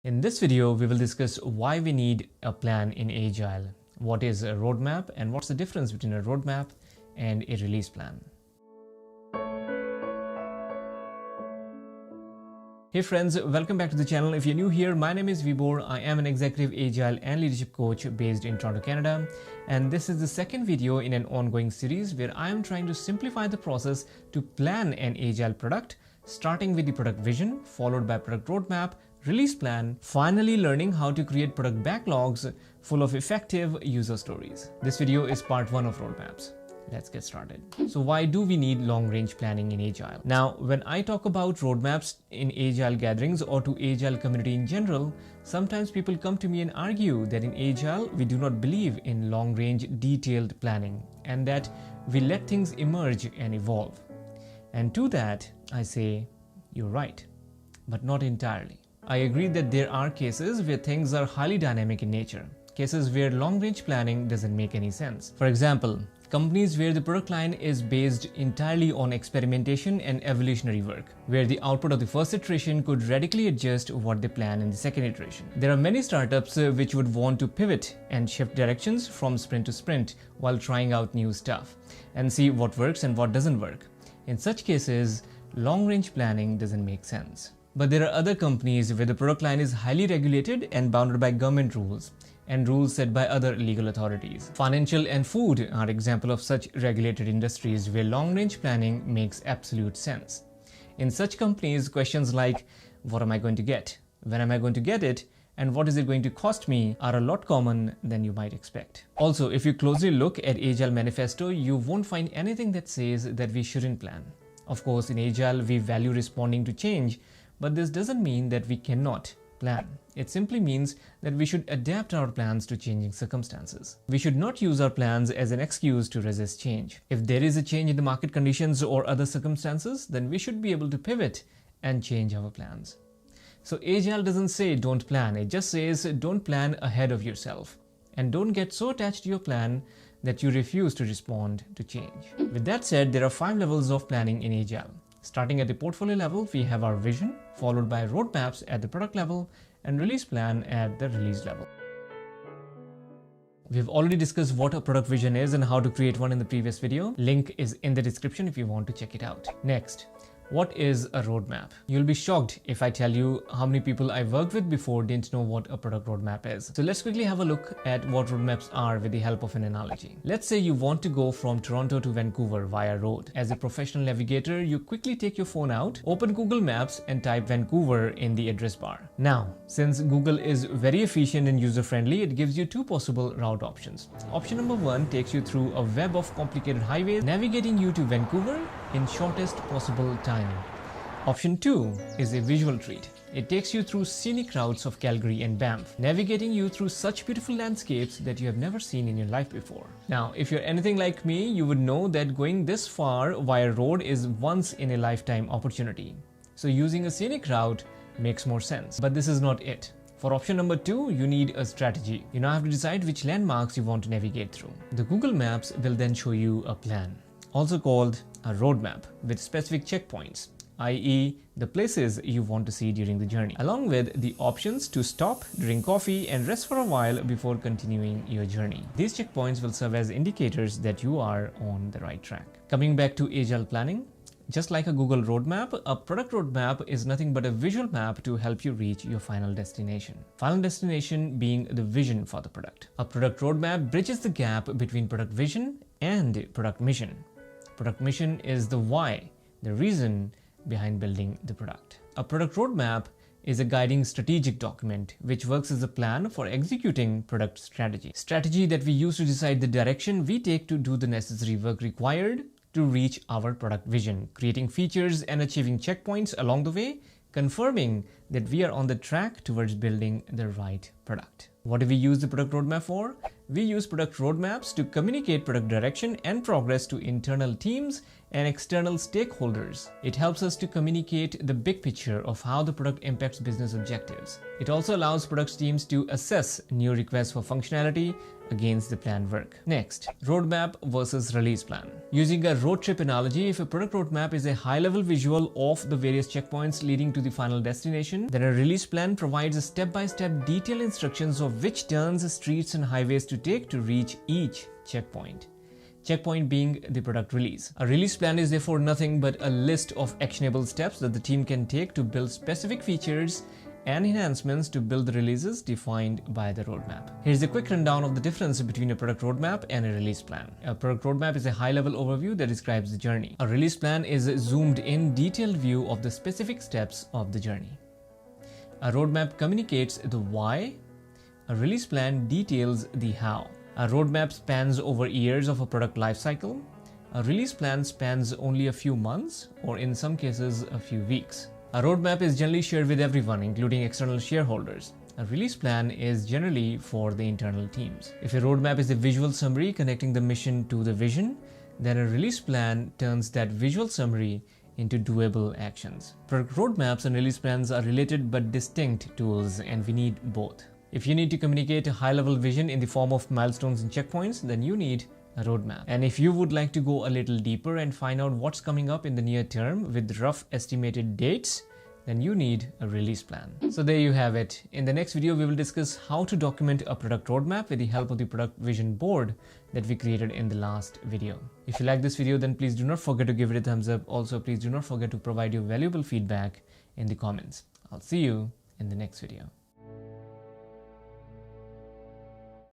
In this video, we will discuss why we need a plan in Agile, what is a roadmap, and what's the difference between a roadmap and a release plan. Hey friends, welcome back to the channel. If you're new here, my name is Vibor. I am an executive Agile and leadership coach based in Toronto, Canada. And this is the second video in an ongoing series where I am trying to simplify the process to plan an Agile product, starting with the product vision, followed by product roadmap, release plan, finally learning how to create product backlogs full of effective user stories. This video is part 1 of roadmaps. Let's get started. So why do we need long-range planning in Agile? Now, when I talk about roadmaps in Agile gatherings or to Agile community in general, sometimes people come to me and argue that in Agile, we do not believe in long-range detailed planning and that we let things emerge and evolve. And to that, I say, you're right, but not entirely. I agree that there are cases where things are highly dynamic in nature, cases where long-range planning doesn't make any sense. For example, companies where the product line is based entirely on experimentation and evolutionary work, where the output of the first iteration could radically adjust what they plan in the second iteration. There are many startups which would want to pivot and shift directions from sprint to sprint while trying out new stuff and see what works and what doesn't work. In such cases, long-range planning doesn't make sense. But there are other companies where the product line is highly regulated and bounded by government rules and rules set by other legal authorities. Financial and food are examples of such regulated industries where long-range planning makes absolute sense. In such companies, questions like, what am I going to get? When am I going to get it? And what is it going to cost me are a lot common than you might expect. Also, if you closely look at Agile Manifesto, you won't find anything that says that we shouldn't plan. Of course, in Agile, we value responding to change, but this doesn't mean that we cannot plan. It simply means that we should adapt our plans to changing circumstances. We should not use our plans as an excuse to resist change. If there is a change in the market conditions or other circumstances, then we should be able to pivot and change our plans. So Agile doesn't say don't plan, it just says don't plan ahead of yourself. And don't get so attached to your plan that you refuse to respond to change. With that said, there are 5 levels of planning in Agile. Starting at the portfolio level, we have our vision, followed by roadmaps at the product level, and release plan at the release level. We've already discussed what a product vision is and how to create one in the previous video. Link is in the description if you want to check it out. Next, what is a roadmap? You'll be shocked if I tell you how many people I worked with before didn't know what a product roadmap is. So let's quickly have a look at what roadmaps are with the help of an analogy. Let's say you want to go from Toronto to Vancouver via road. As a professional navigator, you quickly take your phone out, open Google Maps and type Vancouver in the address bar. Now, since Google is very efficient and user-friendly, it gives you 2 possible route options. Option number 1 takes you through a web of complicated highways, navigating you to Vancouver in shortest possible time. Option 2 is a visual treat. It takes you through scenic routes of Calgary and Banff, navigating you through such beautiful landscapes that you have never seen in your life before. Now, if you're anything like me, you would know that going this far via road is once in a lifetime opportunity. So using a scenic route makes more sense. But this is not it. For option number 2, you need a strategy. You now have to decide which landmarks you want to navigate through. The Google Maps will then show you a plan, also called a roadmap, with specific checkpoints, i.e. the places you want to see during the journey, along with the options to stop, drink coffee, and rest for a while before continuing your journey. These checkpoints will serve as indicators that you are on the right track. Coming back to Agile planning, just like a Google roadmap, a product roadmap is nothing but a visual map to help you reach your final destination. Final destination being the vision for the product. A product roadmap bridges the gap between product vision and product mission. Product mission is the why, the reason behind building the product. A product roadmap is a guiding strategic document which works as a plan for executing product strategy. Strategy that we use to decide the direction we take to do the necessary work required to reach our product vision, creating features and achieving checkpoints along the way, confirming that we are on the track towards building the right product. What do we use the product roadmap for? We use product roadmaps to communicate product direction and progress to internal teams and external stakeholders. It helps us to communicate the big picture of how the product impacts business objectives. It also allows product teams to assess new requests for functionality against the planned work. Next, roadmap versus release plan. Using a road trip analogy, if a product roadmap is a high-level visual of the various checkpoints leading to the final destination, then a release plan provides a step-by-step detailed instructions of which turns, streets, and highways to take to reach each checkpoint. Checkpoint being the product release. A release plan is therefore nothing but a list of actionable steps that the team can take to build specific features and enhancements to build the releases defined by the roadmap. Here's a quick rundown of the difference between a product roadmap and a release plan. A product roadmap is a high-level overview that describes the journey. A release plan is a zoomed-in, detailed view of the specific steps of the journey. A roadmap communicates the why. A release plan details the how. A roadmap spans over years of a product lifecycle. A release plan spans only a few months, or in some cases, a few weeks. A roadmap is generally shared with everyone, including external shareholders. A release plan is generally for the internal teams. If a roadmap is a visual summary connecting the mission to the vision, then a release plan turns that visual summary into doable actions. Product roadmaps and release plans are related but distinct tools, and we need both. If you need to communicate a high-level vision in the form of milestones and checkpoints, then you need a roadmap. And if you would like to go a little deeper and find out what's coming up in the near term with rough estimated dates, then you need a release plan. So there you have it. In the next video, we will discuss how to document a product roadmap with the help of the product vision board that we created in the last video. If you like this video, then please do not forget to give it a thumbs up. Also, please do not forget to provide your valuable feedback in the comments. I'll see you in the next video.